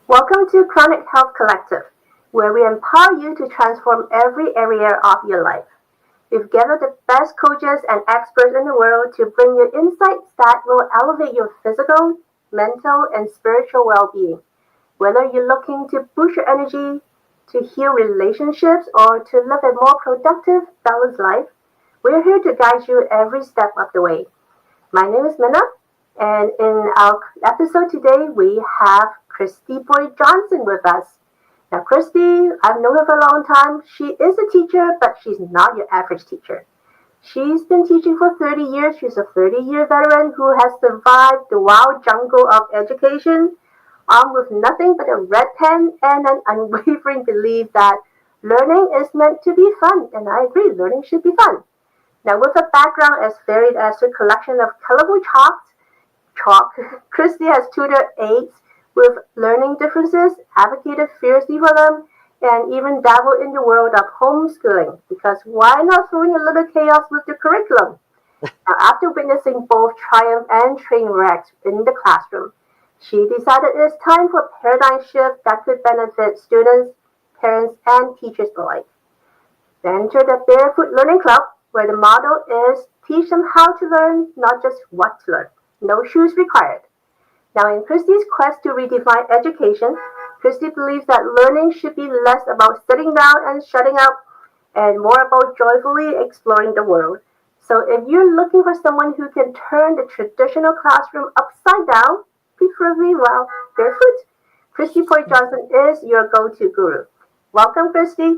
Welcome to Chronic Health Collective, where we empower you to transform every area of your life. We've gathered the best coaches and experts in the world to bring you insights that will elevate your physical, mental, and spiritual well-being. Whether you're looking to boost your energy, to heal relationships, or to live a more productive, balanced life, we're here to guide you every step of the way. My name is Minna, and in our episode today, we have Kristy Boyd Johnson with us. Now, Kristy, I've known her for a long time. She is a teacher, but she's not your average teacher. She's been teaching for 30 years. She's a 30-year veteran who has survived the wild jungle of education, armed with nothing but a red pen and an unwavering belief that learning is meant to be fun. And I agree, learning should be fun. Now, with a background as varied as a collection of colorful chalk, Kristy has tutored aides with learning differences, advocated fiercely for them, and even dabbled in the world of homeschooling, because why not throwing a little chaos with the curriculum? Now, after witnessing both triumph and train wrecks in the classroom, she decided it's time for a paradigm shift that could benefit students, parents, and teachers alike. They entered the Barefoot Learning Club, where the motto is teach them how to learn, not just what to learn. No shoes required. Now, in Kristy's quest to redefine education, Kristy believes that learning should be less about sitting down and shutting up and more about joyfully exploring the world. So if you're looking for someone who can turn the traditional classroom upside down, preferably while barefoot, Kristy Boyd Johnson is your go-to guru. Welcome, Kristy.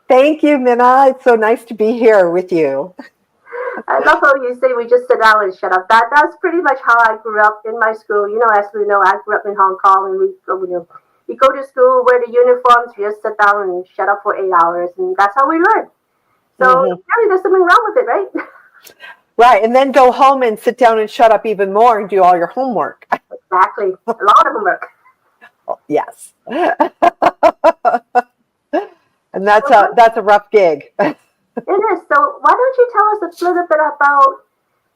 Thank you, Minna. It's so nice to be here with you. I love how you say we just sit down and shut up. That's pretty much how I grew up in my school. You know, as we know, I grew up in Hong Kong, and we go to school, wear the uniforms, we just sit down and shut up for 8 hours, and that's how we learn. So there's something wrong with it, right? Right, and then go home and sit down and shut up even more and do all your homework. Exactly, a lot of homework. Oh, yes, and that's a rough gig. It is. So why don't you tell us a little bit about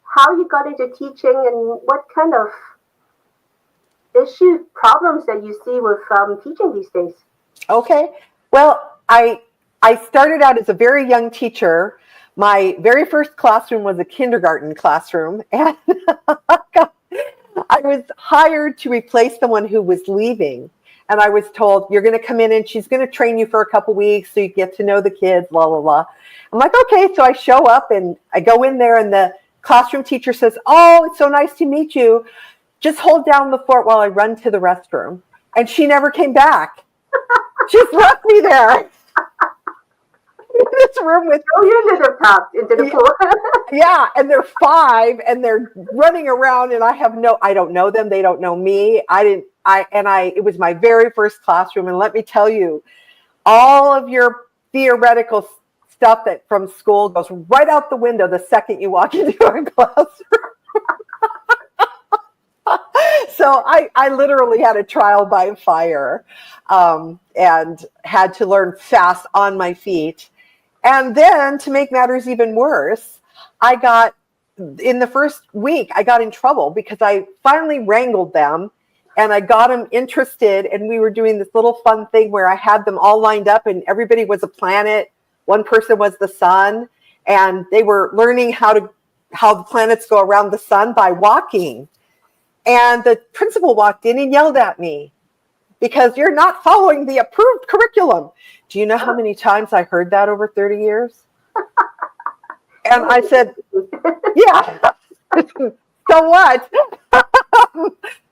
how you got into teaching and what kind of problems that you see with teaching these days? Okay. Well, I started out as a very young teacher. My very first classroom was a kindergarten classroom, and I was hired to replace someone who was leaving. And I was told, you're going to come in and she's going to train you for a couple weeks so you get to know the kids, blah, blah, blah. I'm like, okay. So I show up and I go in there and the classroom teacher says, oh, it's so nice to meet you. Just hold down the fort while I run to the restroom. And she never came back. Just left me there. In this room with you ended up popped into the pool. Yeah, and they're 5 and they're running around and I don't know them, they don't know me. It was my very first classroom, and let me tell you, all of your theoretical stuff that from school goes right out the window the second you walk into a classroom. So I literally had a trial by fire and had to learn fast on my feet. And then to make matters even worse, in the first week, I got in trouble because I finally wrangled them and I got them interested. And we were doing this little fun thing where I had them all lined up and everybody was a planet. One person was the sun. And they were learning how the planets go around the sun by walking. And the principal walked in and yelled at me. because you're not following the approved curriculum. Do you know how many times I heard that over 30 years? And I said, yeah, so what?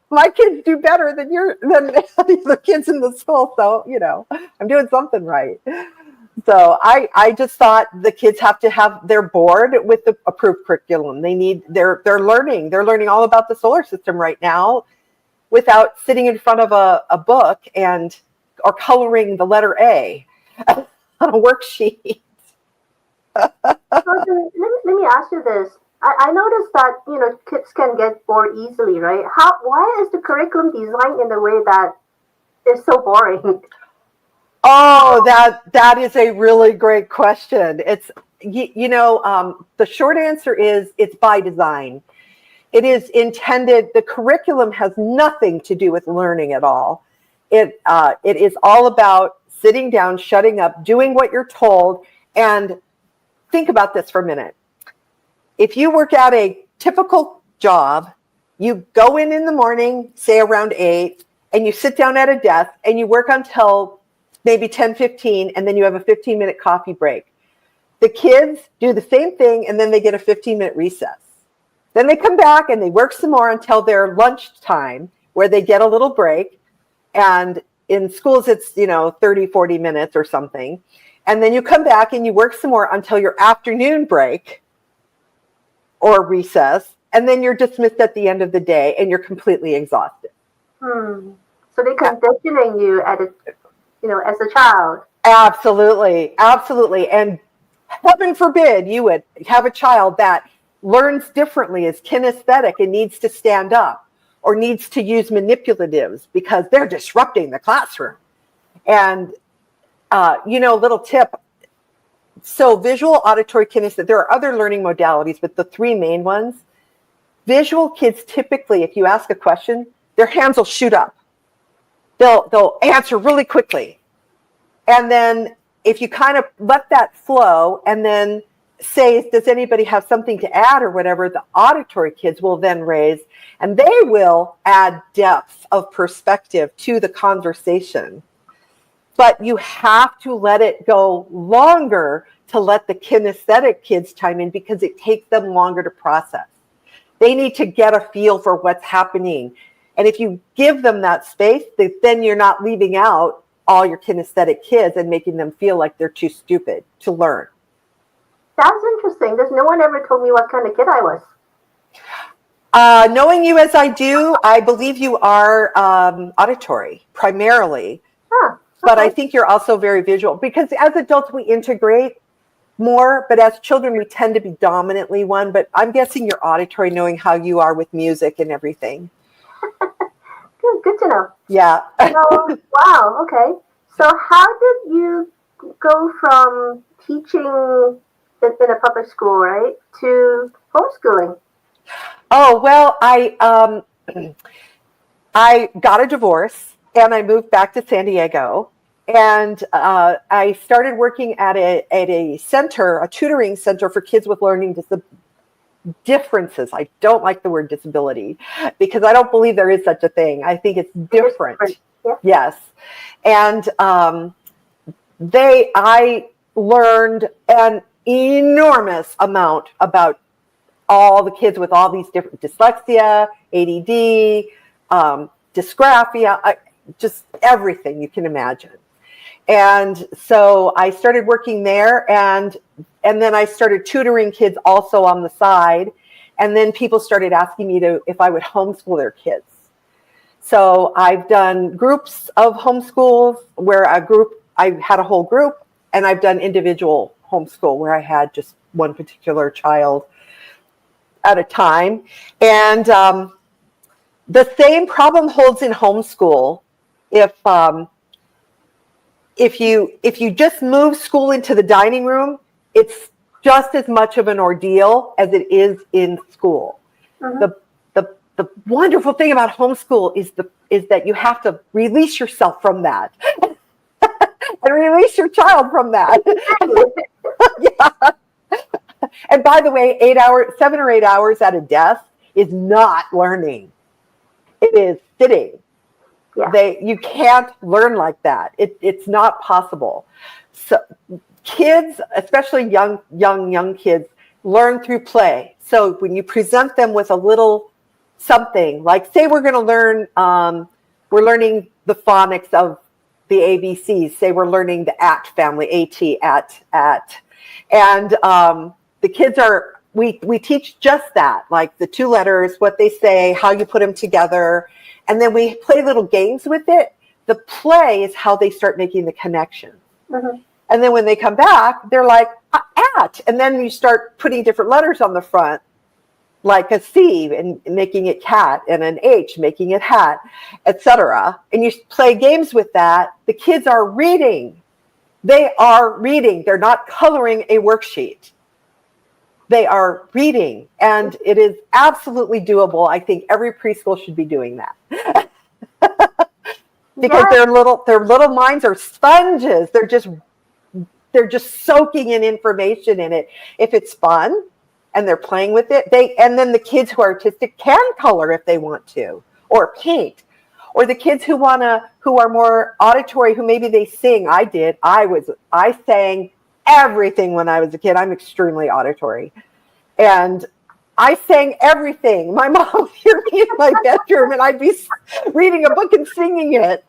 My kids do better than the kids in the school. So, I'm doing something right. So I just thought the kids have to have their board with the approved curriculum. They're learning all about the solar system right now without sitting in front of a book or coloring the letter A on a worksheet. Let me ask you this. I noticed that, kids can get bored easily, right? Why is the curriculum designed in a way that is so boring? Oh, that is a really great question. It's, the short answer is it's by design. It is intended, the curriculum has nothing to do with learning at all. It is all about sitting down, shutting up, doing what you're told. And think about this for a minute. If you work at a typical job, you go in the morning, say around 8, and you sit down at a desk and you work until maybe 10:15, and then you have a 15-minute coffee break. The kids do the same thing, and then they get a 15-minute recess. Then they come back and they work some more until their lunch time, where they get a little break. And in schools, it's, 30, 40 minutes or something. And then you come back and you work some more until your afternoon break or recess. And then you're dismissed at the end of the day and you're completely exhausted. So they're conditioning you as a child. Absolutely. Absolutely. And heaven forbid you would have a child that learns differently, is kinesthetic and needs to stand up or needs to use manipulatives because they're disrupting the classroom. And, little tip. So visual, auditory, kinesthetic, there are other learning modalities, but the three main ones, visual kids typically, if you ask a question, their hands will shoot up. They'll answer really quickly. And then if you kind of let that flow and then say, does anybody have something to add or whatever, the auditory kids will then raise, and they will add depth of perspective to the conversation. But you have to let it go longer to let the kinesthetic kids chime in because it takes them longer to process. They need to get a feel for what's happening. And if you give them that space, then you're not leaving out all your kinesthetic kids and making them feel like they're too stupid to learn. That's interesting. There's no one ever told me what kind of kid I was. Knowing you as I do, I believe you are auditory primarily. Huh. But I think you're also very visual because as adults, we integrate more, but as children, we tend to be dominantly one. But I'm guessing you're auditory, knowing how you are with music and everything. Good to know. Yeah. So, wow. Okay. So how did you go from teaching in a public school, right, to homeschooling? Oh, well, I got a divorce and I moved back to San Diego. And I started working at a center, a tutoring center for kids with learning differences. I don't like the word disability because I don't believe there is such a thing. I think it's different. Yeah. Yes. And I learned an enormous amount about all the kids with all these different dyslexia, ADD, dysgraphia, just everything you can imagine. And so I started working there and then I started tutoring kids also on the side. And then people started asking me if I would homeschool their kids. So I've done groups of homeschools where I had a whole group, and I've done individual homeschool where I had just one particular child at a time. And the same problem holds in homeschool. If you just move school into the dining room, it's just as much of an ordeal as it is in school. Mm-hmm. The wonderful thing about homeschool is that you have to release yourself from that and release your child from that. Yeah. And by the way, 7 or 8 hours at a desk is not learning. It is sitting. Yeah. You can't learn like that. It's not possible. So kids, especially young kids, learn through play. So when you present them with a little something, like say we're going to learn, we're learning the phonics of the ABCs. Say we're learning the at family, at, and the kids are. We teach just that, like the two letters, what they say, how you put them together, and then we play little games with it. The play is how they start making the connection. Mm-hmm. And then when they come back, they're like, at. And then you start putting different letters on the front, like a C and making it cat, and an H, making it hat, etc. And you play games with that. The kids are reading. They are reading. They're not coloring a worksheet. They are reading, and it is absolutely doable. I think every preschool should be doing that. Because their little minds are sponges. They're just soaking in information in it. If it's fun and they're playing with it, and then the kids who are artistic can color if they want to, or paint. Or the kids who are more auditory, who maybe they sing. I sang everything when I was a kid. I'm extremely auditory. And I sang everything. My mom would hear me in my bedroom and I'd be reading a book and singing it.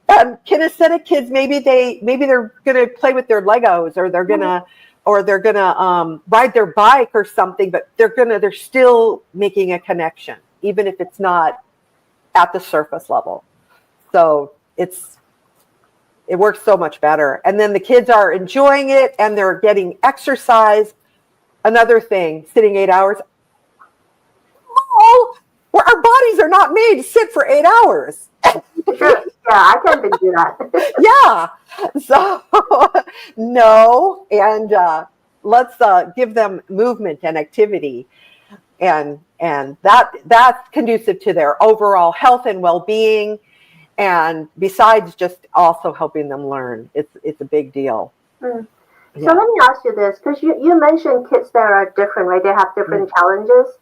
And kinesthetic kids, maybe they're going to play with their Legos, or they're gonna ride their bike or something, but they're still making a connection, even if it's not at the surface level. So it works so much better. And then the kids are enjoying it and they're getting exercise. Another thing, sitting 8 hours. Oh, well, our bodies are not made to sit for 8 hours. Sure. Yeah, I can't even do that. Yeah. So no. And let's give them movement and activity. And that's conducive to their overall health and well-being. And besides just also helping them learn, it's a big deal. Mm. So let me ask you this, because you mentioned kids that are different, right? They have different challenges.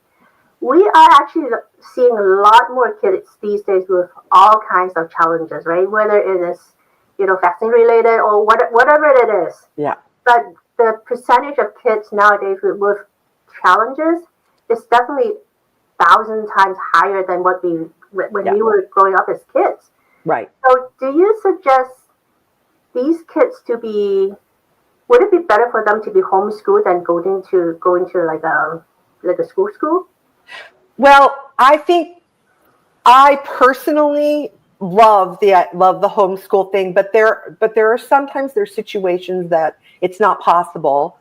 We are actually seeing a lot more kids these days with all kinds of challenges, right? Whether it is, vaccine related or whatever it is. Yeah. But the percentage of kids nowadays with challenges is definitely 1,000 times higher than when we were growing up as kids. Right. So do you suggest these kids would it be better for them to be homeschooled than going to like a school? Well, I think I personally love the homeschool thing, but there are sometimes there's situations that it's not possible.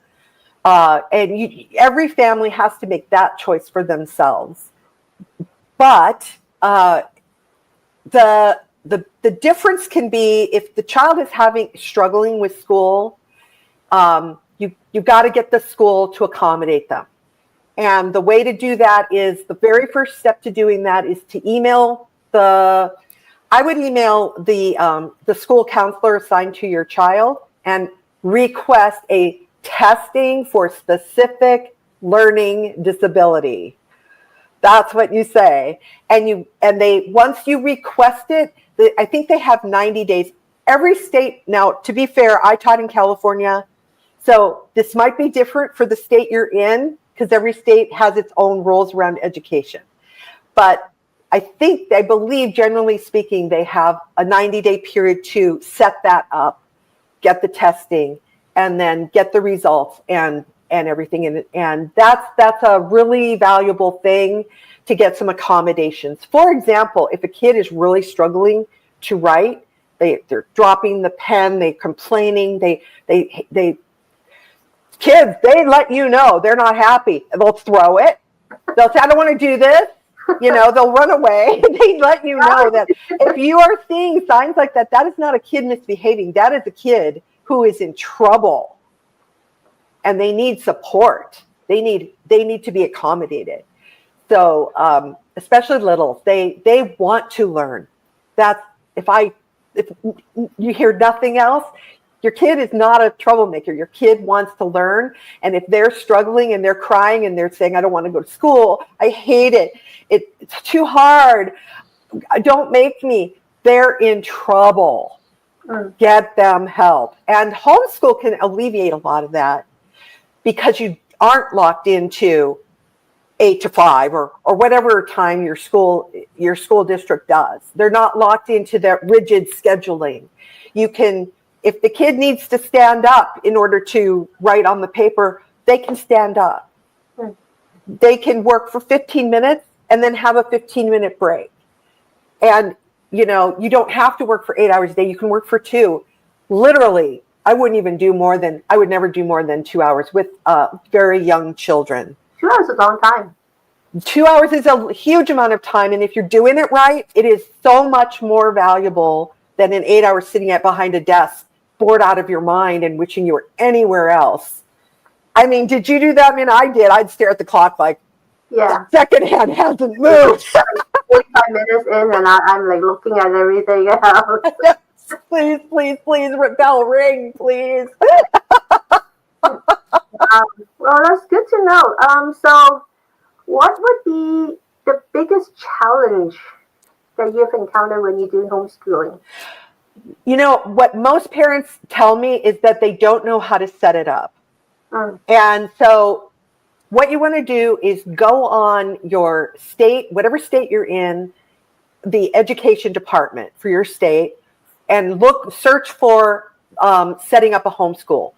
And every family has to make that choice for themselves. But the difference can be if the child is struggling with school, you got to get the school to accommodate them. And the way to do that is the very first step to doing that is to email the school counselor assigned to your child and request a testing for specific learning disability. That's what you say. And they once you request it, I think they have 90 days. Every state, now to be fair, I taught in California, so this might be different for the state you're in, because every state has its own rules around education. But I believe, generally speaking, they have a 90-day period to set that up, get the testing, and then get the results and everything. And that's a really valuable thing to get some accommodations. For example, if a kid is really struggling to write, they're dropping the pen, they're complaining, kids, they let you know they're not happy. They'll throw it. They'll say, I don't want to do this. They'll run away. They let you know that if you are seeing signs like that, that is not a kid misbehaving. That is a kid who is in trouble. And they need support. They need to be accommodated. So especially littles, they want to learn. If you hear nothing else, Your kid is not a troublemaker. Your kid wants to learn. And if they're struggling and they're crying and they're saying, I don't want to go to school, I hate it, it's too hard, don't make me, they're in trouble. Get them help. And homeschool can alleviate a lot of that because you aren't locked into 8 to 5 or whatever time your school district does. They're not locked into that rigid scheduling. You can, if the kid needs to stand up in order to write on the paper, they can stand up. They can work for 15 minutes and then have a 15-minute break. And, you know, you don't have to work for 8 hours a day. You can work for 2. Literally, I would never do more than 2 hours with very young children. 2 hours is a long time. 2 hours is a huge amount of time. And if you're doing it right, it is so much more valuable than an 8 hours sitting behind a desk, bored out of your mind and wishing you were anywhere else. I mean, did you do that? I mean, I did. I'd stare at the clock like, the second hand hasn't moved. 45 minutes in and I'm like looking at everything else. Please, bell ring, please. Well, that's good to know. So what would be the biggest challenge that you've encountered when you do homeschooling? You know, what most parents tell me is that they don't know how to set it up. And so what you want to do is go on your state, whatever state you're in, the education department for your state, and search for setting up a homeschool.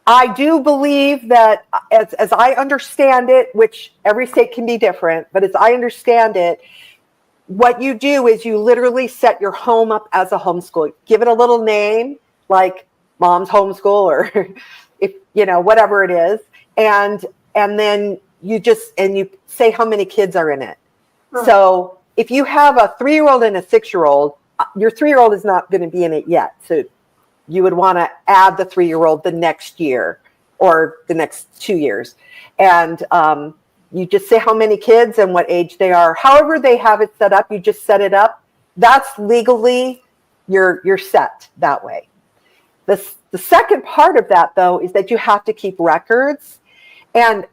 I do believe that as I understand it, which every state can be different, but as I understand it, what you do is you literally set your home up as a homeschool. Give it a little name like Mom's Homeschool or if you know whatever it is, and then you say how many kids are in it. So if you have a 3-year-old and a 6-year-old, your 3-year-old is not going to be in it yet. So you would want to add the 3-year-old the next year or the next 2 years. And you just say how many kids and what age they are. However they have it set up, you just set it up. That's legally, you're set that way. The second part of that, though, is that you have to keep records. And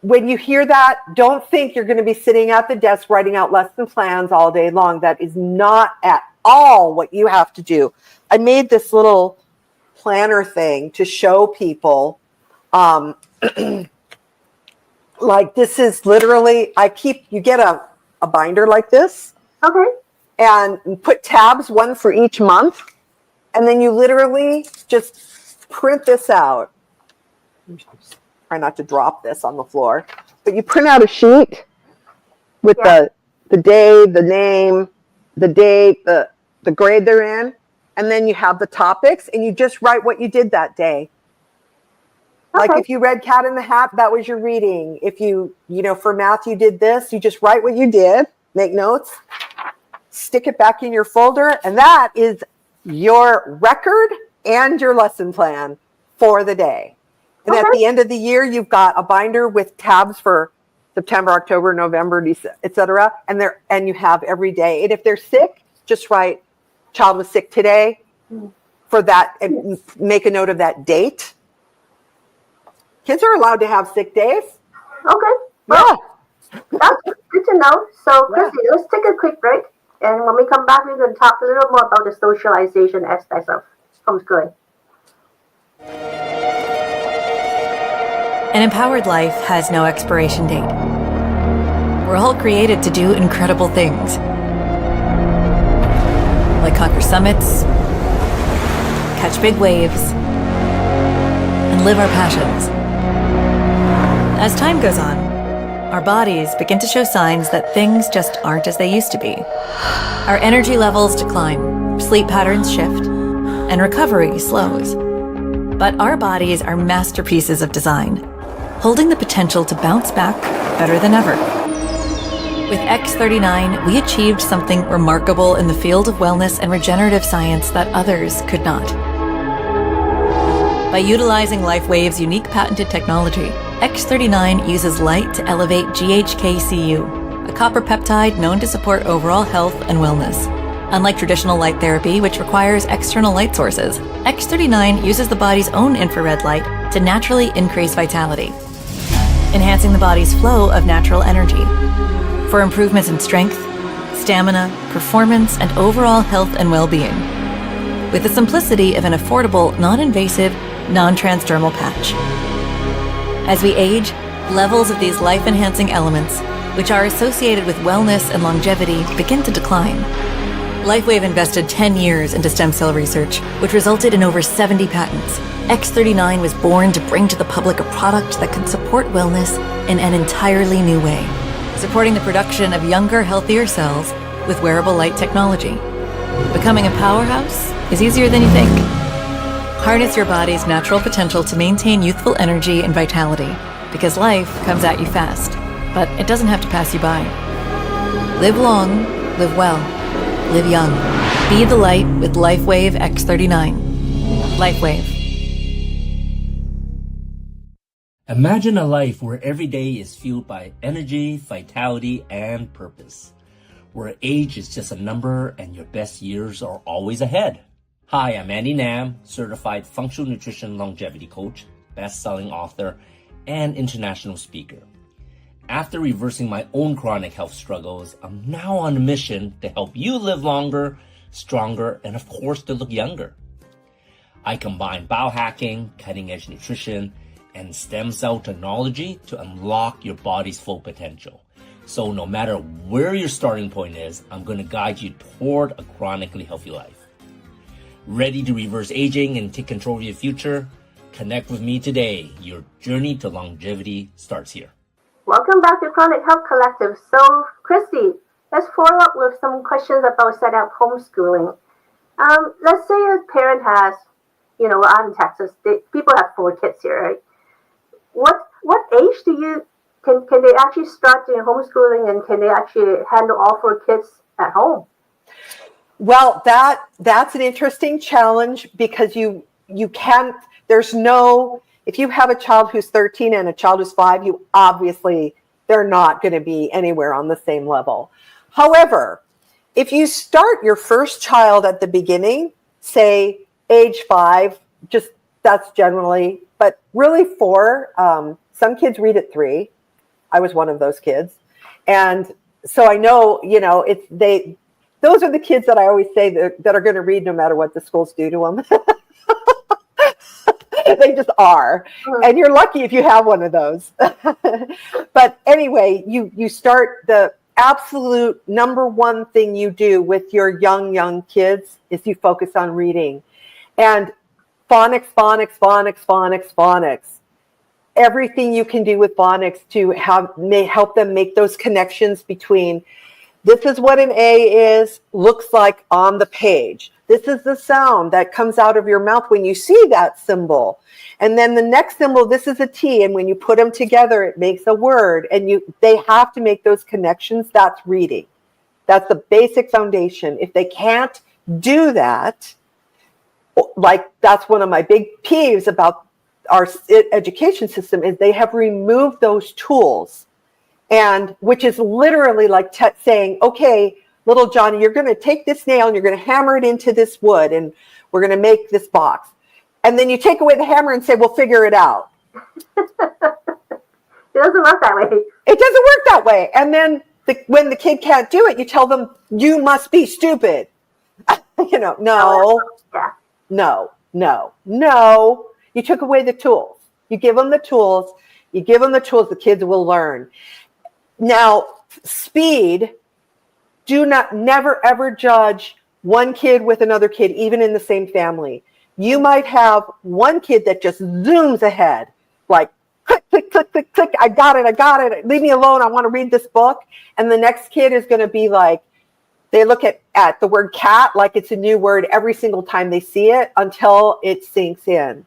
when you hear that, don't think you're going to be sitting at the desk writing out lesson plans all day long. That is not at all what you have to do. I made this little planner thing to show people. Like this is literally, you get a binder like this. Okay. And put tabs, one for each month. And then you literally just print this out. Try not to drop this on the floor. But you print out a sheet with the day, the name, the date, the grade they're in. And then you have the topics and you just write what you did that day. Okay. Like if you read Cat in the Hat, that was your reading. If you for math, you did this, you just write what you did, make notes, stick it back in your folder. And that is your record and your lesson plan for the day. And at the end of the year, you've got a binder with tabs for September, October, November, December, etc. And you have every day. And if they're sick, just write child was sick today for that and make a note of that date. Kids are allowed to have sick days. Okay. Well, that's good to know. So, Kristy, let's take a quick break. And when we come back, we're going to talk a little more about the socialization aspects of homeschooling. An empowered life has no expiration date. We're all created to do incredible things. Like conquer summits, catch big waves, and live our passions. As time goes on, our bodies begin to show signs that things just aren't as they used to be. Our energy levels decline, sleep patterns shift, and recovery slows. But our bodies are masterpieces of design, holding the potential to bounce back better than ever. With X39, we achieved something remarkable in the field of wellness and regenerative science that others could not. By utilizing LifeWave's unique patented technology, X39 uses light to elevate GHKCU, a copper peptide known to support overall health and wellness. Unlike traditional light therapy, which requires external light sources, X39 uses the body's own infrared light to naturally increase vitality, enhancing the body's flow of natural energy. For improvements in strength, stamina, performance, and overall health and well-being, with the simplicity of an affordable, non-invasive, non-transdermal patch. As we age, levels of these life-enhancing elements, which are associated with wellness and longevity, begin to decline. LifeWave invested 10 years into stem cell research, which resulted in over 70 patents. X39 was born to bring to the public a product that could support wellness in an entirely new way, supporting the production of younger, healthier cells with wearable light technology. Becoming a powerhouse is easier than you think. Harness your body's natural potential to maintain youthful energy and vitality, because life comes at you fast, but it doesn't have to pass you by. Live long, live well, live young. Be the light with LifeWave X39. LifeWave. Imagine a life where every day is fueled by energy, vitality, and purpose. Where age is just a number and your best years are always ahead. Hi, I'm Andy Nam, certified functional nutrition longevity coach, best-selling author, and international speaker. After reversing my own chronic health struggles, I'm now on a mission to help you live longer, stronger, and of course to look younger. I combine biohacking, cutting-edge nutrition, and stem cell technology to unlock your body's full potential. So no matter where your starting point is, I'm going to guide you toward a chronically healthy life. Ready to reverse aging and take control of your future? Connect with me today. Your journey to longevity starts here. Welcome back to Chronic Health Collective. So, Kristy, let's follow up with some questions about set up homeschooling. Let's say a parent has, I'm in Texas. People have 4 kids here, right? What age can they actually start doing homeschooling, and can they actually handle all 4 kids at home? Well, that's an interesting challenge, because you can't, if you have a child who's 13 and a child who's 5, they're not going to be anywhere on the same level. However, if you start your first child at the beginning, say age 5, that's generally, but really 4, some kids read at 3. I was one of those kids. And so I know, those are the kids that I always say that are going to read no matter what the schools do to them. They just are. And you're lucky if you have one of those. But anyway, you start, the absolute number one thing you do with your young kids is you focus on reading. And phonics. Everything you can do with phonics to help them make those connections between, this is what an A looks like on the page. This is the sound that comes out of your mouth when you see that symbol. And then the next symbol, this is a T. And when you put them together, it makes a word. And they have to make those connections. That's reading. That's the basic foundation. If they can't do that, that's one of my big peeves about our education system, is they have removed those tools, and which is literally like saying, okay, little Johnny, you're going to take this nail and you're going to hammer it into this wood, and we're going to make this box. And then you take away the hammer and say, we'll figure it out. It doesn't work that way. It doesn't work that way. And then when the kid can't do it, you tell them, you must be stupid. No. You took away the tools. You give them the tools. The kids will learn. Now, speed, never ever judge one kid with another kid, even in the same family. You might have one kid that just zooms ahead, like click, click, click, click, click. I got it. Leave me alone. I want to read this book. And the next kid is going to be like, they look at the word cat like it's a new word every single time they see it until it sinks in.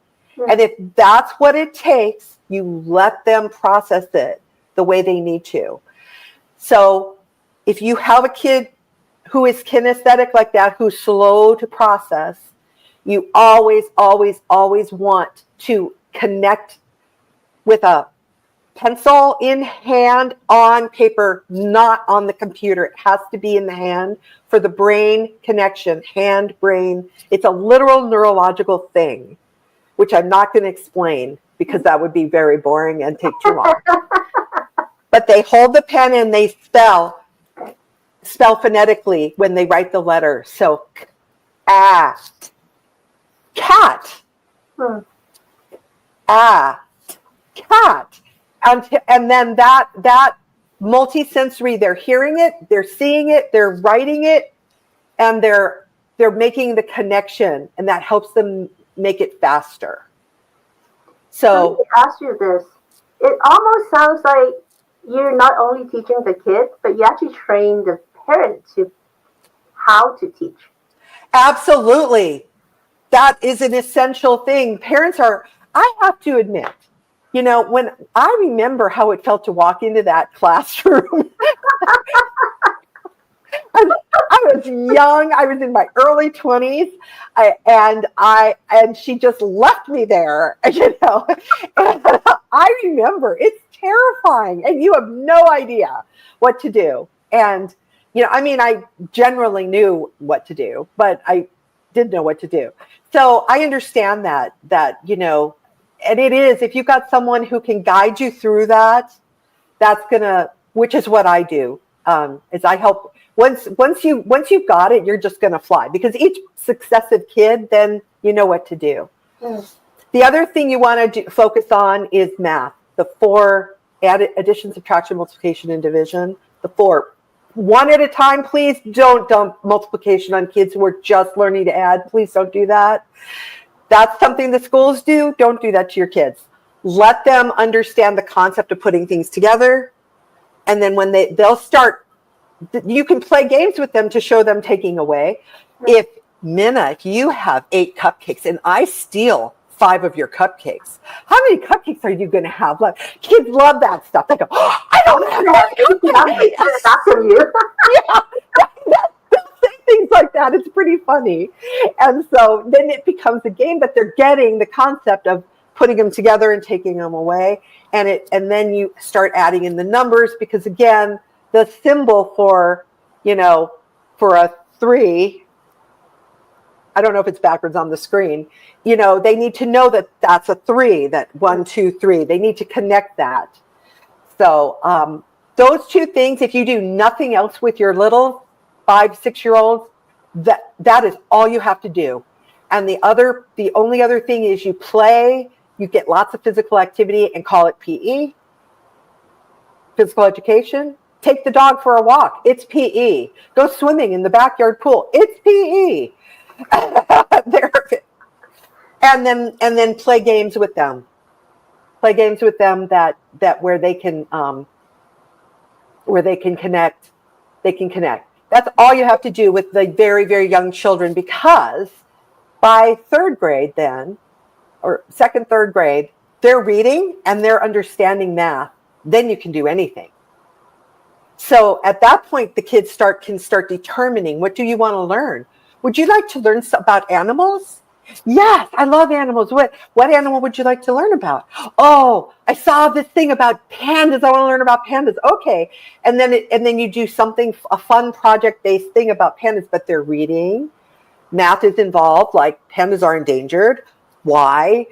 And if that's what it takes, you let them process it the way they need to. So if you have a kid who is kinesthetic like that, who's slow to process, you always want to connect with a pencil in hand on paper, not on the computer. It has to be in the hand for the brain connection, hand, brain. It's a literal neurological thing, which I'm not going to explain because that would be very boring and take too long. But they hold the pen and they spell phonetically when they write the letter. So, cat. Cat. And then that multisensory, they're hearing it, they're seeing it, they're writing it, and they're making the connection, and that helps them make it faster. So let me ask you this. It almost sounds like you're not only teaching the kids, but you actually train the parent to how to teach. absolutely. That is an essential thing. Parents are, I have to admit, when I remember how it felt to walk into that classroom, I was young. I was in my early 20s, and she just left me there, And I remember it's terrifying, and you have no idea what to do. And I generally knew what to do, but I didn't know what to do. So I understand that and it is, if you've got someone who can guide you through that, which is what I do, is I help. Once you've got it, you're just going to fly, because each successive kid, then you know what to do. The other thing you want to focus on is math. The 4 addition, subtraction, multiplication, and division. The 4. One at a time, please. Don't dump multiplication on kids who are just learning to add. Please don't do that. That's something the schools do. Don't do that to your kids. Let them understand the concept of putting things together. And then when they'll start, you can play games with them to show them taking away. If you have 8 cupcakes and I steal 5 of your cupcakes, how many cupcakes are you going to have left? Kids love that stuff. They go, I don't have any cupcakes. That's from you. Say things like that. It's pretty funny. And so then it becomes a game, but they're getting the concept of putting them together and taking them away. And then you start adding in the numbers, because again, the symbol for a 3, I don't know if it's backwards on the screen, they need to know that that's a 3, that 1, 2, 3. They need to connect that. So those 2 things, if you do nothing else with your little 5, 6-year-olds, that is all you have to do. And the only other thing is you play, you get lots of physical activity, and call it PE, physical education. Take the dog for a walk. It's PE. Go swimming in the backyard pool. It's PE. And then play games with them. Play games with them that where they can connect. They can connect. That's all you have to do with the very, very young children, because by 3rd grade then, or 2nd, 3rd grade, they're reading and they're understanding math. Then you can do anything. So at that point, the kids can start determining, what do you want to learn? Would you like to learn about animals? Yes, I love animals. What animal would you like to learn about? Oh, I saw this thing about pandas. I want to learn about pandas. Okay. And then you do a fun project-based thing about pandas, but they're reading. Math is involved, like pandas are endangered. Why?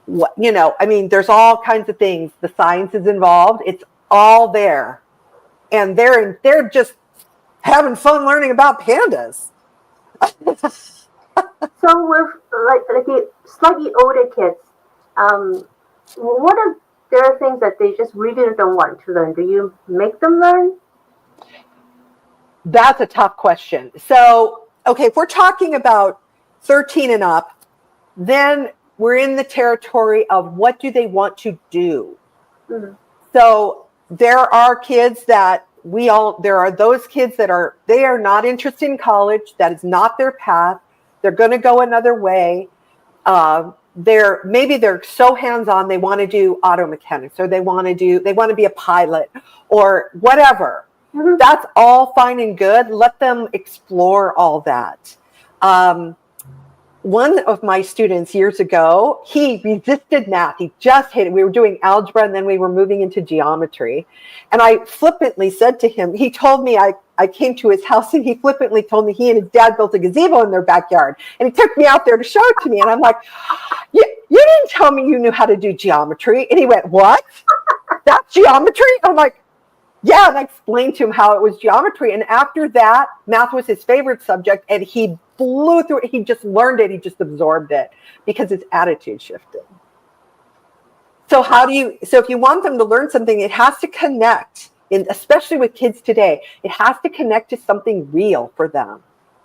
There's all kinds of things. The science is involved. It's all there. And they're just having fun learning about pandas. So with like the slightly older kids, what are there things that they just really don't want to learn? Do you make them learn? That's a tough question. So, okay, if we're talking about 13 and up, then we're in the territory of what do they want to do? Mm-hmm. So there are kids that there are those kids that they are not interested in college. That is not their path. They're going to go another way. They're so hands-on. They want to do auto mechanics, or they want to be a pilot, or whatever. Mm-hmm. That's all fine and good. Let them explore all that. one of my students years ago, he resisted math. He just hated it. We were doing algebra and then we were moving into geometry. And I flippantly said to him, he told me, I came to his house and he flippantly told me he and his dad built a gazebo in their backyard. And he took me out there to show it to me. And I'm like, you didn't tell me you knew how to do geometry. And he went, what? That's geometry? I'm like, yeah. And I explained to him how it was geometry. And after that, math was his favorite subject. And he blew through it. He just learned it. He just absorbed it because his attitude shifted. So if you want them to learn something, it has to connect, especially with kids today, it has to connect to something real for them.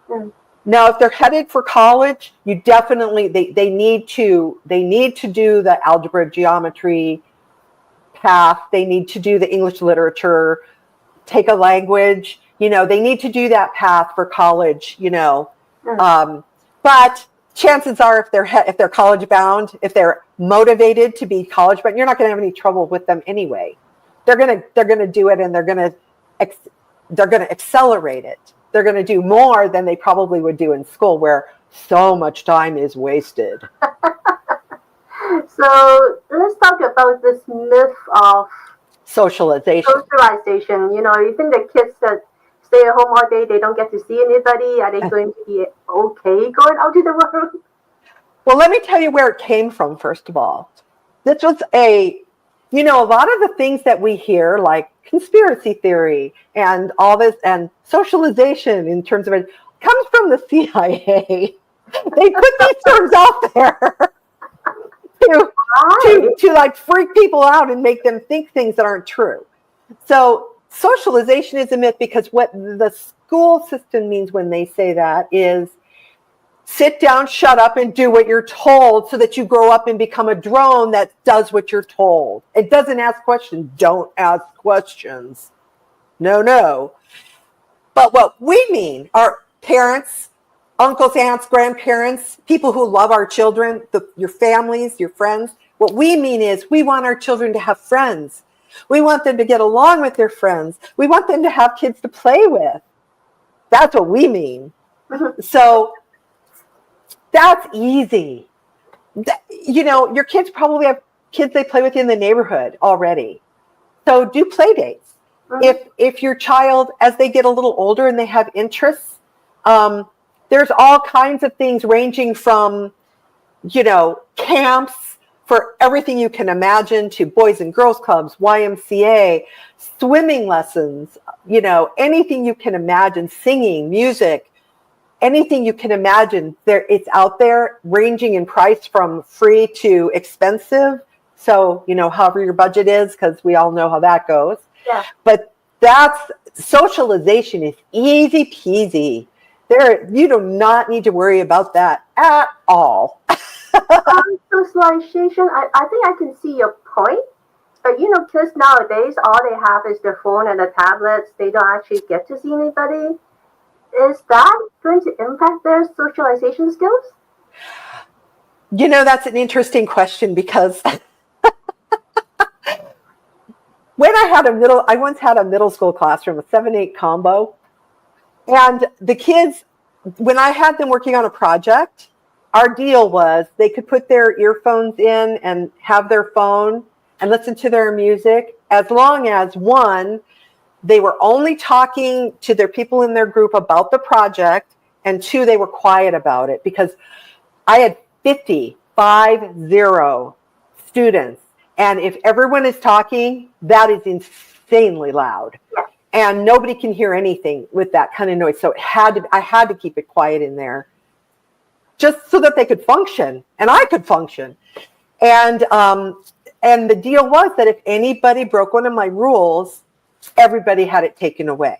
Mm. Now, if they're headed for college, you definitely, they need to do the algebra, geometry path. They need to do the English literature, take a language, they need to do that path for college, but chances are if they're college bound, if they're motivated to be college bound, you're not going to have any trouble with them anyway. They're going to do it, and they're going to accelerate it. They're going to do more than they probably would do in school, where so much time is wasted. So let's talk about this myth of socialization. You think the kids that stay at home all day, they don't get to see anybody. Are they going to be okay going out to the world? Well, let me tell you where it came from, first of all. This was a lot of the things that we hear, like conspiracy theory and all this, and socialization in terms of it, comes from the CIA. They put these terms out there to like freak people out and make them think things that aren't true. So socialization is a myth, because what the school system means when they say that is sit down, shut up, and do what you're told, so that you grow up and become a drone that does what you're told. It doesn't ask questions. Don't ask questions. No. But what we mean are parents, uncles, aunts, grandparents, people who love our children, your families, your friends. What we mean is we want our children to have friends. We want them to get along with their friends. We want them to have kids to play with. That's what we mean. So that's easy. Your kids probably have kids they play with in the neighborhood already. So do play dates. If your child, as they get a little older and they have interests, there's all kinds of things ranging from, camps for everything you can imagine, to Boys and Girls Clubs, YMCA, swimming lessons, anything you can imagine, singing, music, anything you can imagine. It's out there, ranging in price from free to expensive. So, however your budget is, because we all know how that goes. Yeah. But socialization is easy peasy. You do not need to worry about that at all. Socialization, I think I can see your point. But kids nowadays, all they have is their phone and the tablets. They don't actually get to see anybody. Is that going to impact their socialization skills? That's an interesting question, because when I once had a middle school classroom, a 7-8 combo, and the kids, when I had them working on a project, our deal was they could put their earphones in and have their phone and listen to their music, as long as, one, they were only talking to their people in their group about the project, and two, they were quiet about it, because I had 50 students, and if everyone is talking, that is insanely loud. Yeah. And nobody can hear anything with that kind of noise. So I had to keep it quiet in there, just so that they could function and I could function. And the deal was that if anybody broke one of my rules, everybody had it taken away.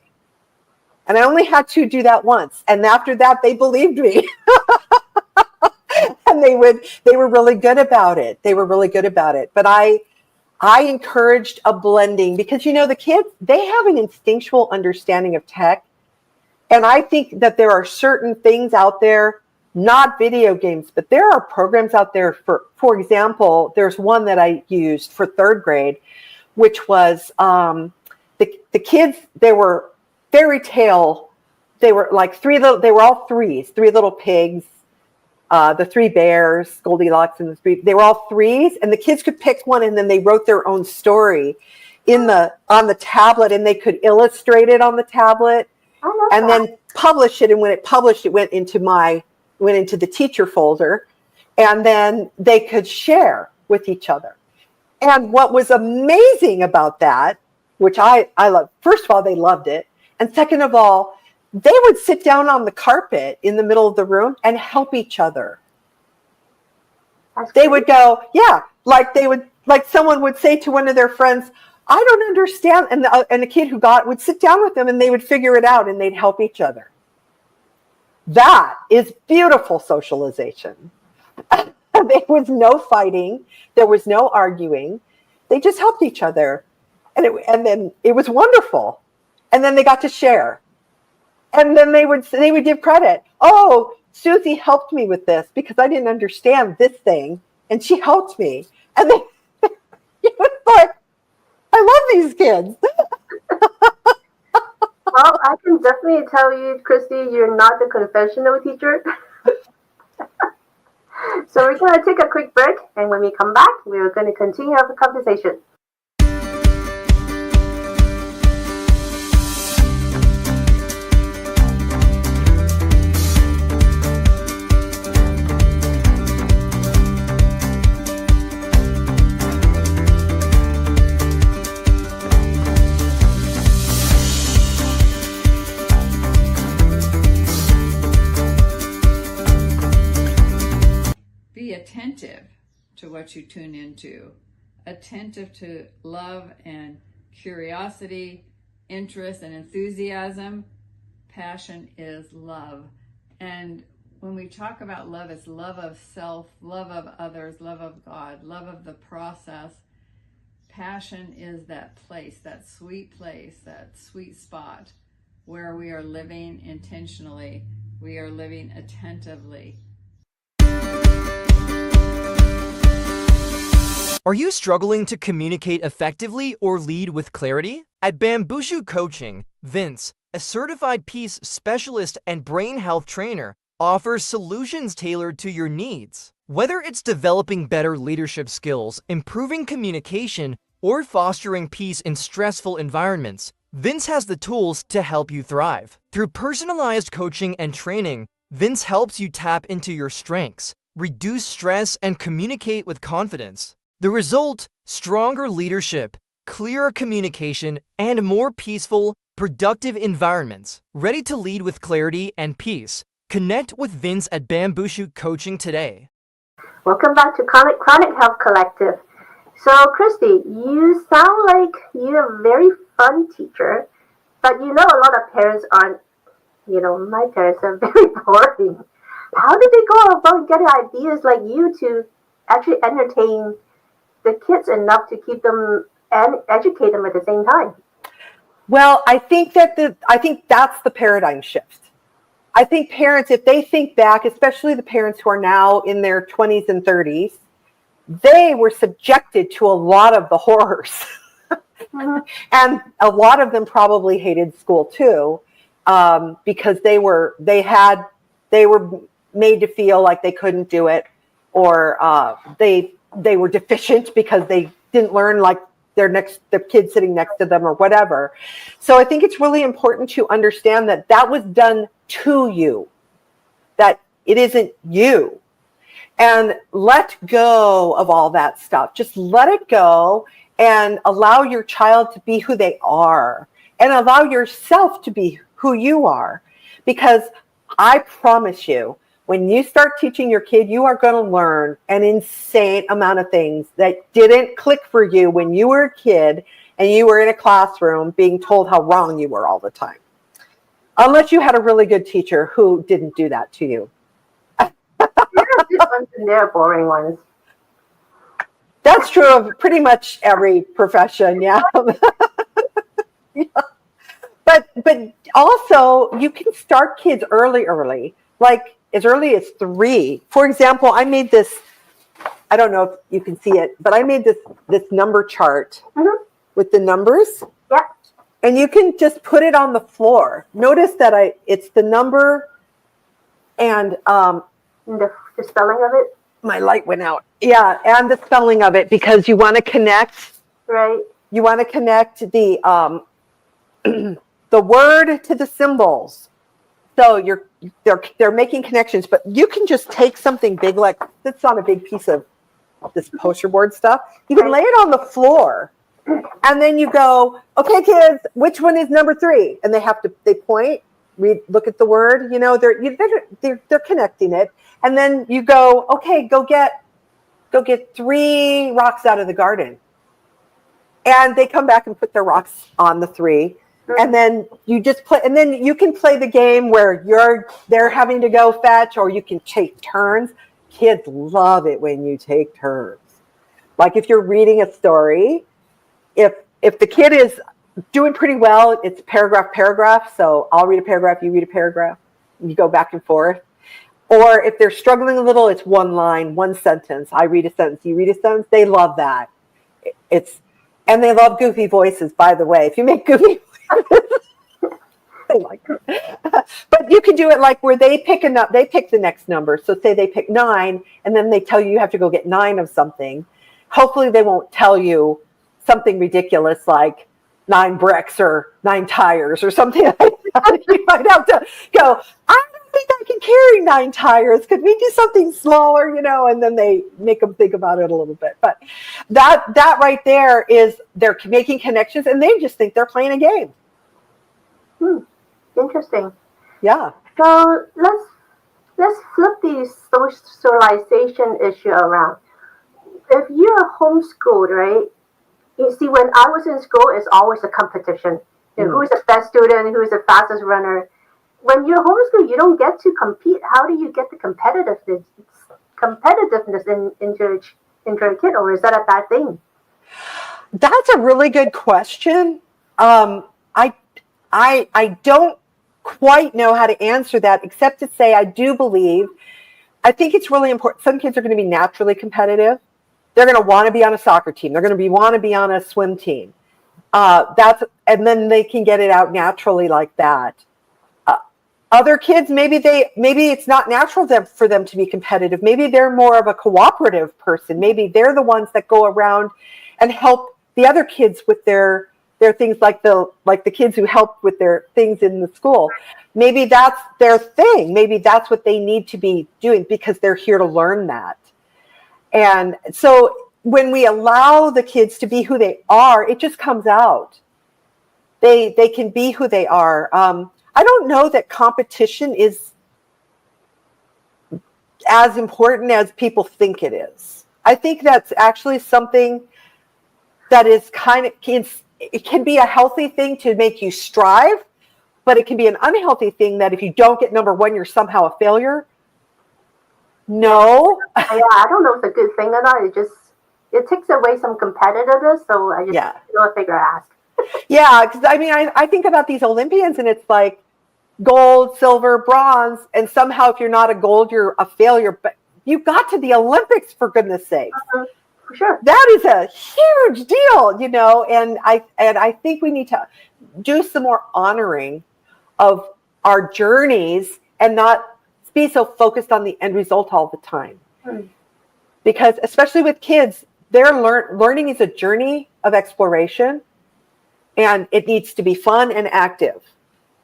And I only had to do that once. And after that, they believed me. And they were really good about it. But I encouraged a blending, because, the kids, they have an instinctual understanding of tech. And I think that there are certain things out there, not video games, but there are programs out there for example, there's one that I used for 3rd grade, which was the kids, they were fairy tale. They were like three little pigs. the Three Bears, Goldilocks and the Three. They were all threes, and the kids could pick one, and then they wrote their own story on the tablet, and they could illustrate it on the tablet, and then publish it. And when it published, it went into the teacher folder, and then they could share with each other. And what was amazing about that, which I love, first of all, they loved it. And second of all, they would sit down on the carpet in the middle of the room and help each other. They would go, yeah, like someone would say to one of their friends, I don't understand. And the kid who would sit down with them, and they would figure it out, and they'd help each other. That is beautiful socialization. There was no fighting. There was no arguing. They just helped each other. And then it was wonderful. And then they got to share. And then they would give credit. Oh, Susie helped me with this because I didn't understand this thing, and she helped me. And then it was like, I love these kids. Well, I can definitely tell you, Kristy, you're not the confessional teacher. So we're going to take a quick break, and when we come back, we're going to continue our conversation. Be attentive to what you tune into, attentive to love and curiosity, interest and enthusiasm. Passion is love. And when we talk about love, it's love of self, love of others, love of God, love of the process. Passion is that place, that sweet spot where we are living intentionally, we are living attentively. Are you struggling to communicate effectively or lead with clarity? At Bambushu Coaching, Vince, a certified peace specialist and brain health trainer, offers solutions tailored to your needs. Whether it's developing better leadership skills, improving communication, or fostering peace in stressful environments, Vince has the tools to help you thrive. Through personalized coaching and training, Vince helps you tap into your strengths, reduce stress, and communicate with confidence. The result: stronger leadership, clearer communication, and more peaceful, productive environments. Ready to lead with clarity and peace? Connect with Vince at Bambushu Coaching today. Welcome back to Chronic Health Collective. So, Kristy, you sound like you're a very fun teacher, but a lot of parents aren't. My parents are very boring. How did they go about getting ideas like you to actually entertain the kids enough to keep them and educate them at the same time? Well, I think that's the paradigm shift. I think parents, if they think back, especially the parents who are now in their 20s and 30s, they were subjected to a lot of the horrors. Mm-hmm. And a lot of them probably hated school too, because they were made to feel like they couldn't do it, or they were deficient because they didn't learn like their kid sitting next to them or whatever. So I think it's really important to understand that was done to you, that it isn't you. And let go of all that stuff. Just let it go and allow your child to be who they are, and allow yourself to be who you are. Because I promise you, when you start teaching your kid, you are going to learn an insane amount of things that didn't click for you when you were a kid and you were in a classroom being told how wrong you were all the time. Unless you had a really good teacher who didn't do that to you. They're boring ones. That's true of pretty much every profession, yeah. Yeah. But also, you can start kids early, like as early as 3. For example, I made this, I don't know if you can see it, but I made this number chart with the numbers. Yeah. And you can just put it on the floor. Notice that it's the number, and And the spelling of it, My light went out. Yeah, and the spelling of it, because you want to connect. right? You want to connect the the word to the symbols. So they're making connections, but you can just take something big like this on a big piece of this poster board stuff. You can lay it on the floor, and then you go, okay, kids, which one is number 3? And they point, look at the word. They're connecting it, and then you go, okay, go get 3 rocks out of the garden, and they come back and put their rocks on the 3. And then you just play, and then you can play the game where they're having to go fetch, or you can take turns. Kids love it when you take turns. Like if you're reading a story, if the kid is doing pretty well, it's paragraph. So I'll read a paragraph, you read a paragraph, you go back and forth. Or if they're struggling a little, it's one line, one sentence. I read a sentence, you read a sentence. They love that. And they love goofy voices, by the way. If you make goofy they like it. But you can do it like where they pick the next number. So say they pick 9, and then they tell you have to go get 9 of something. Hopefully they won't tell you something ridiculous like 9 bricks or 9 tires or something like that. You might have to go, I don't think I can carry 9 tires. Could we do something smaller, and then they make them think about it a little bit. But that right there is they're making connections, and they just think they're playing a game. Interesting. Yeah. So let's flip the socialization issue around. If you're homeschooled, right? You see, when I was in school, it's always a competition. Who's the best student? Who's the fastest runner? When you're homeschooled, you don't get to compete. How do you get the competitiveness into a kid, or is that a bad thing? That's a really good question. I don't quite know how to answer that, except to say I think it's really important. Some kids are going to be naturally competitive. They're going to want to be on a soccer team. They're going to want to be on a swim team. And then they can get it out naturally like that. Other kids, maybe it's not natural for them to be competitive. Maybe they're more of a cooperative person. Maybe they're the ones that go around and help the other kids with their things, like the kids who help with their things in the school. Maybe that's their thing. Maybe that's what they need to be doing because they're here to learn that. And so when we allow the kids to be who they are, it just comes out. They can be who they are. I don't know that competition is as important as people think it is. I think that's actually something that is it can be a healthy thing to make you strive, but it can be an unhealthy thing that if you don't get number 1, you're somehow a failure. No. Yeah, I don't know if it's a good thing or not. It takes away some competitiveness, so I just figure ask. Yeah, because I think about these Olympians, and it's like gold, silver, bronze, and somehow if you're not a gold, you're a failure. But you got to the Olympics, for goodness sakes. For sure. That is a huge deal, and I think we need to do some more honoring of our journeys and not be so focused on the end result all the time. Because especially with kids, their learning is a journey of exploration, and it needs to be fun and active,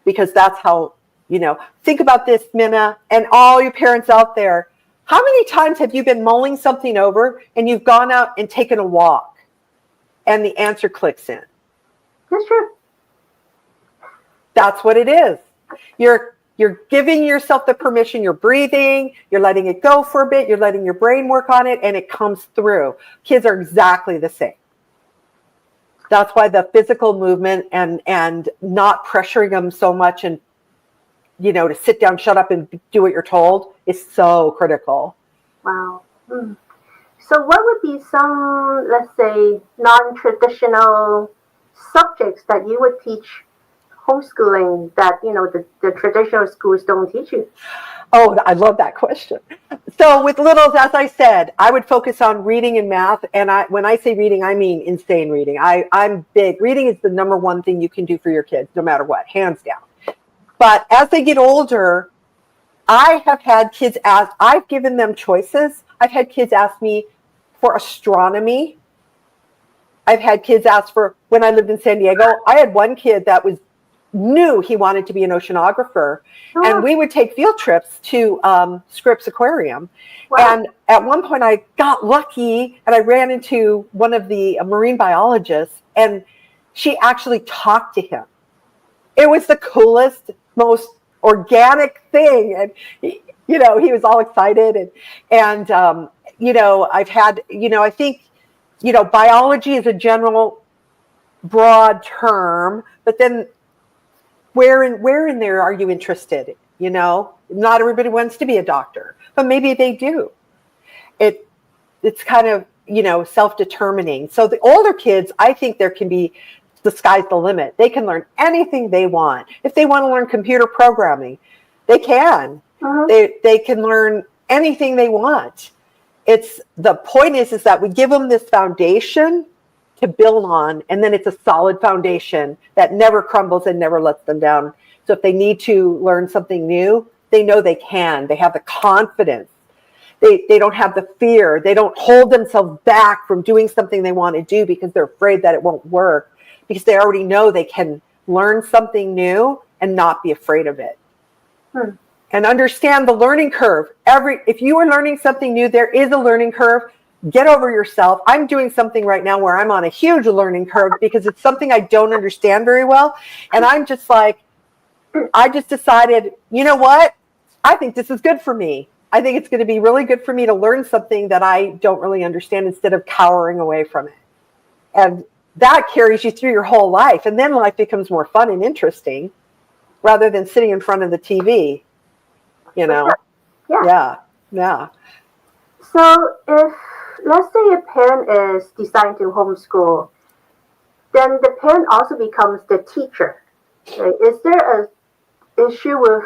because that's how, think about this, Minna, and all you parents out there. How many times have you been mulling something over and you've gone out and taken a walk and the answer clicks in? That's true. That's what it is. You're giving yourself the permission. You're breathing. You're letting it go for a bit. You're letting your brain work on it, and it comes through. Kids are exactly the same. That's why the physical movement and not pressuring them so much and, to sit down, shut up, and do what you're told is so critical. Wow. So what would be some, let's say, non-traditional subjects that you would teach homeschooling that, the traditional schools don't teach you? Oh, I love that question. So with littles, as I said, I would focus on reading and math. And when I say reading, I mean insane reading. I'm big. Reading is the number 1 thing you can do for your kids, no matter what, hands down. But as they get older, I have had kids ask, I've given them choices. I've had kids ask me for astronomy. I've had kids ask for, when I lived in San Diego, I had one kid that knew he wanted to be an oceanographer. And we would take field trips to Scripps Aquarium. Wow. And at one point I got lucky and I ran into one of the marine biologists, and she actually talked to him. It was the coolest, most organic thing. And, you know, he was all excited. And you know, I've had, you know, I think, you know, biology is a general broad term, but then where in there are you interested? You know, not everybody wants to be a doctor, but maybe they do. It's kind of, you know, self-determining. So the older kids, I think there can be, the sky's the limit. They can learn anything they want. If they want to learn computer programming, they can. They can learn anything they want. It's the point is that we give them this foundation to build on, and then it's a solid foundation that never crumbles and never lets them down. So if they need to learn something new, they know they can. They have the confidence. They don't have the fear. They don't hold themselves back from doing something they want to do because they're afraid that it won't work, because they already know they can learn something new and not be afraid of it. And understand the learning curve. If you are learning something new, there is a learning curve. Get over yourself. I'm doing something right now where I'm on a huge learning curve because it's something I don't understand very well. And I'm just like, I just decided, you know what? I think this is good for me. I think it's going to be really good for me to learn something that I don't really understand instead of cowering away from it. And that carries you through your whole life. And then life becomes more fun and interesting rather than sitting in front of the TV. You know, yeah. So if, let's say a parent is deciding to homeschool, then the parent also becomes the teacher. Right? Is there a issue with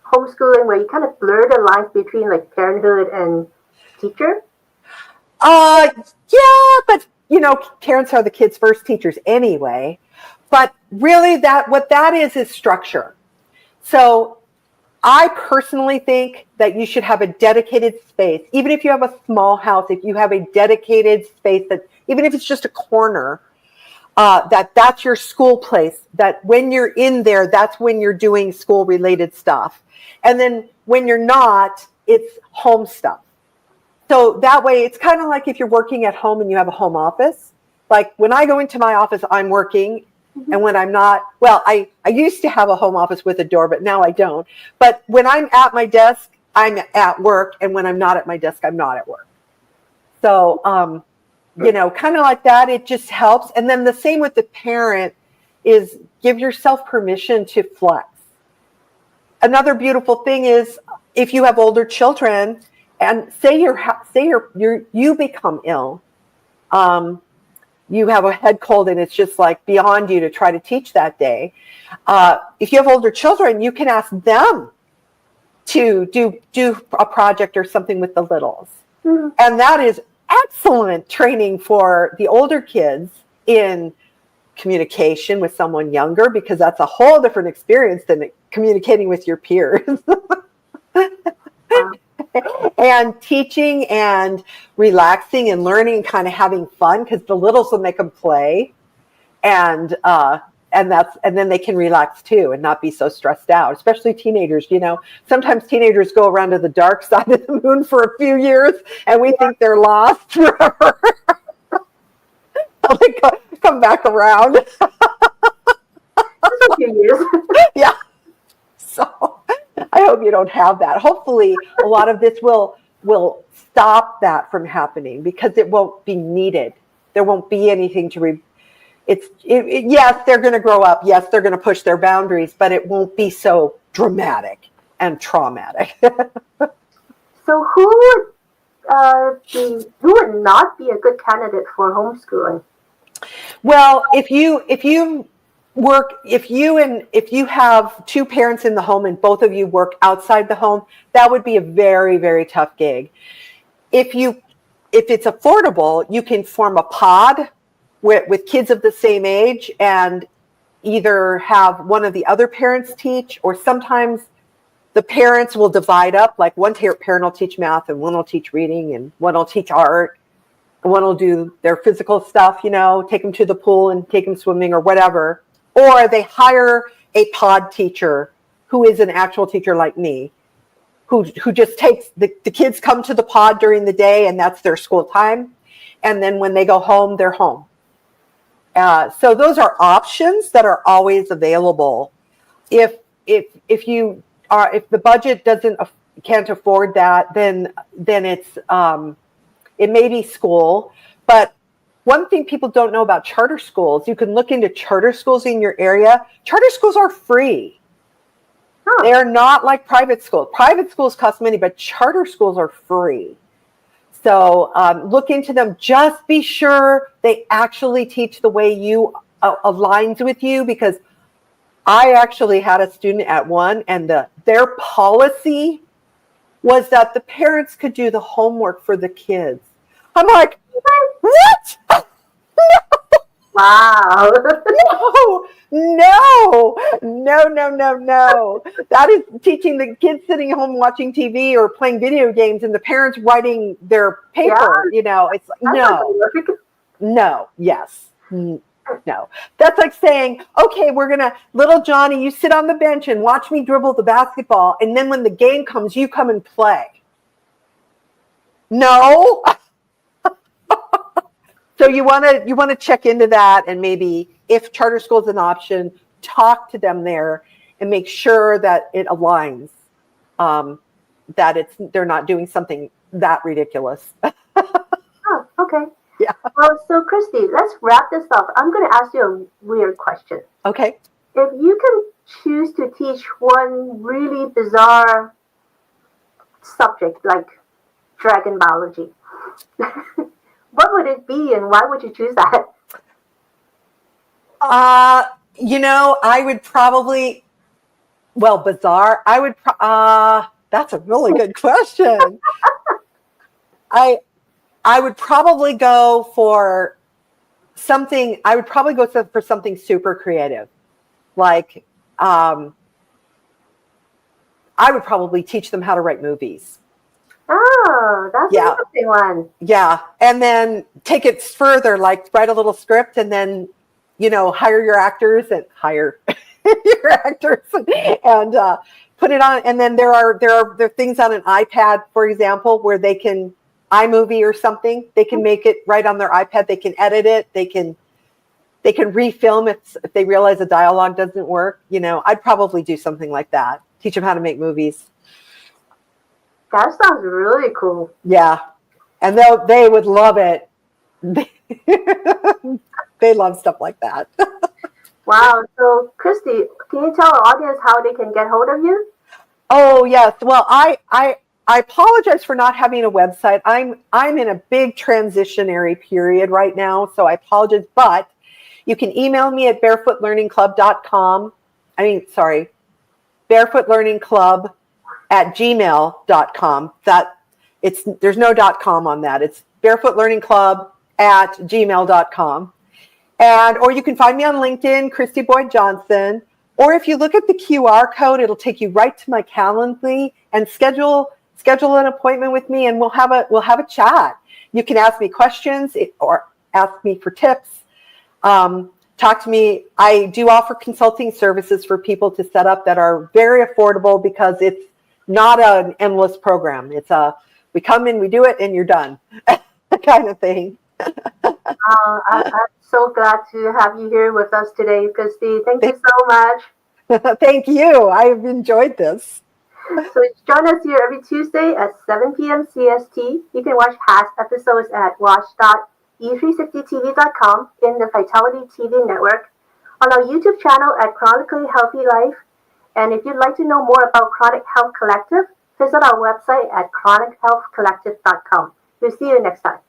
homeschooling where you kind of blur the lines between like parenthood and teacher? Yeah, but you know, parents are the kids' first teachers anyway. But really, what that is structure. So I personally think that you should have a dedicated space. Even if you have a small house, if you have a dedicated space, that even if it's just a corner, that's your school place, that when you're in there, that's when you're doing school related stuff. And then when you're not, it's home stuff. So that way it's kind of like if you're working at home and you have a home office. Like when I go into my office, I'm working. And when I'm not, well, I used to have a home office with a door, but now I don't. But when I'm at my desk, I'm at work. And when I'm not at my desk, I'm not at work. So, you know, kind of like that, it just helps. And then the same with the parent is give yourself permission to flex. Another beautiful thing is if you have older children and say you become ill, you have a head cold and it's just like beyond you to try to teach that day. If you have older children, you can ask them to do a project or something with the littles. And that is excellent training for the older kids in communication with someone younger, because that's a whole different experience than communicating with your peers. And teaching and relaxing and learning and kind of having fun, because the littles will make them play, and then they can relax too and not be so stressed out, especially teenagers. You know, sometimes teenagers go around to the dark side of the moon for a few years and we think they're lost forever. They come back around. Just a few years. Yeah. So I hope you don't have that. Hopefully a lot of this will stop that from happening, because it won't be needed. There won't be anything to yes, they're going to grow up. Yes, they're going to push their boundaries, but it won't be so dramatic and traumatic. So who would not be a good candidate for homeschooling? Well, if you have two parents in the home and both of you work outside the home, that would be a very, very tough gig. If it's affordable, you can form a pod with kids of the same age and either have one of the other parents teach, or sometimes the parents will divide up, like one parent will teach math and one will teach reading and one will teach art and one will do their physical stuff, take them to the pool and take them swimming or whatever. Or they hire a pod teacher who is an actual teacher like me, who just takes the kids come to the pod during the day and that's their school time. And then when they go home, they're home. So those are options that are always available. If the budget can't afford that, then it's it may be school. But one thing people don't know about charter schools, you can look into charter schools in your area. Charter schools are free. Huh. They are not like private schools. Private schools cost money, but charter schools are free. So look into them. Just be sure they actually teach the way you aligns with you, because I actually had a student at one, and their policy was that the parents could do the homework for the kids. I'm like, what? Wow. No. That is teaching the kids sitting home watching TV or playing video games and the parents writing their paper. It's like, no, yes. No, that's like saying, okay, little Johnny, you sit on the bench and watch me dribble the basketball. And then when the game comes, you come and play. No. So you want to check into that, and maybe if charter school is an option, talk to them there and make sure that it aligns, that they're not doing something that ridiculous. Oh, okay. Yeah. Well, so Kristy, let's wrap this up. I'm going to ask you a weird question. Okay. If you can choose to teach one really bizarre subject like dragon biology, what would it be and why would you choose that? I would probably, bizarre. That's a really good question. I would probably go for something. I would probably go for something super creative. Like, I would probably teach them how to write movies. Oh, that's an interesting one. Yeah. And then take it further, like write a little script and then, hire your actors and put it on. And then there are things on an iPad, for example, where they can iMovie or something. They can make it right on their iPad. They can edit it. They can refilm if they realize the dialogue doesn't work. I'd probably do something like that. Teach them how to make movies. That sounds really cool. Yeah. And they would love it. They love stuff like that. Wow. So, Kristy, can you tell our audience how they can get hold of you? Oh, yes. Well, I apologize for not having a website. I'm in a big transitionary period right now, so I apologize. But you can email me at barefootlearningclub.com. barefootlearningclub@gmail.com. There's no .com on that. It's barefootlearningclub@gmail.com. Or you can find me on LinkedIn, Kristy Boyd Johnson. Or if you look at the QR code, it'll take you right to my Calendly and schedule an appointment with me, and we'll have a chat. You can ask me questions or ask me for tips. Talk to me. I do offer consulting services for people to set up that are very affordable, because it's not an endless program. It's we come in, we do it, and you're done kind of thing. I'm so glad to have you here with us today, Kristy. Thank you so much. Thank you. I've enjoyed this. So join us here every Tuesday at 7 p.m. CST. You can watch past episodes at watch.e360tv.com in the Vitality TV network, on our YouTube channel at Chronically Healthy Life. And if you'd like to know more about Chronic Health Collective, visit our website at chronichealthcollective.com. We'll see you next time.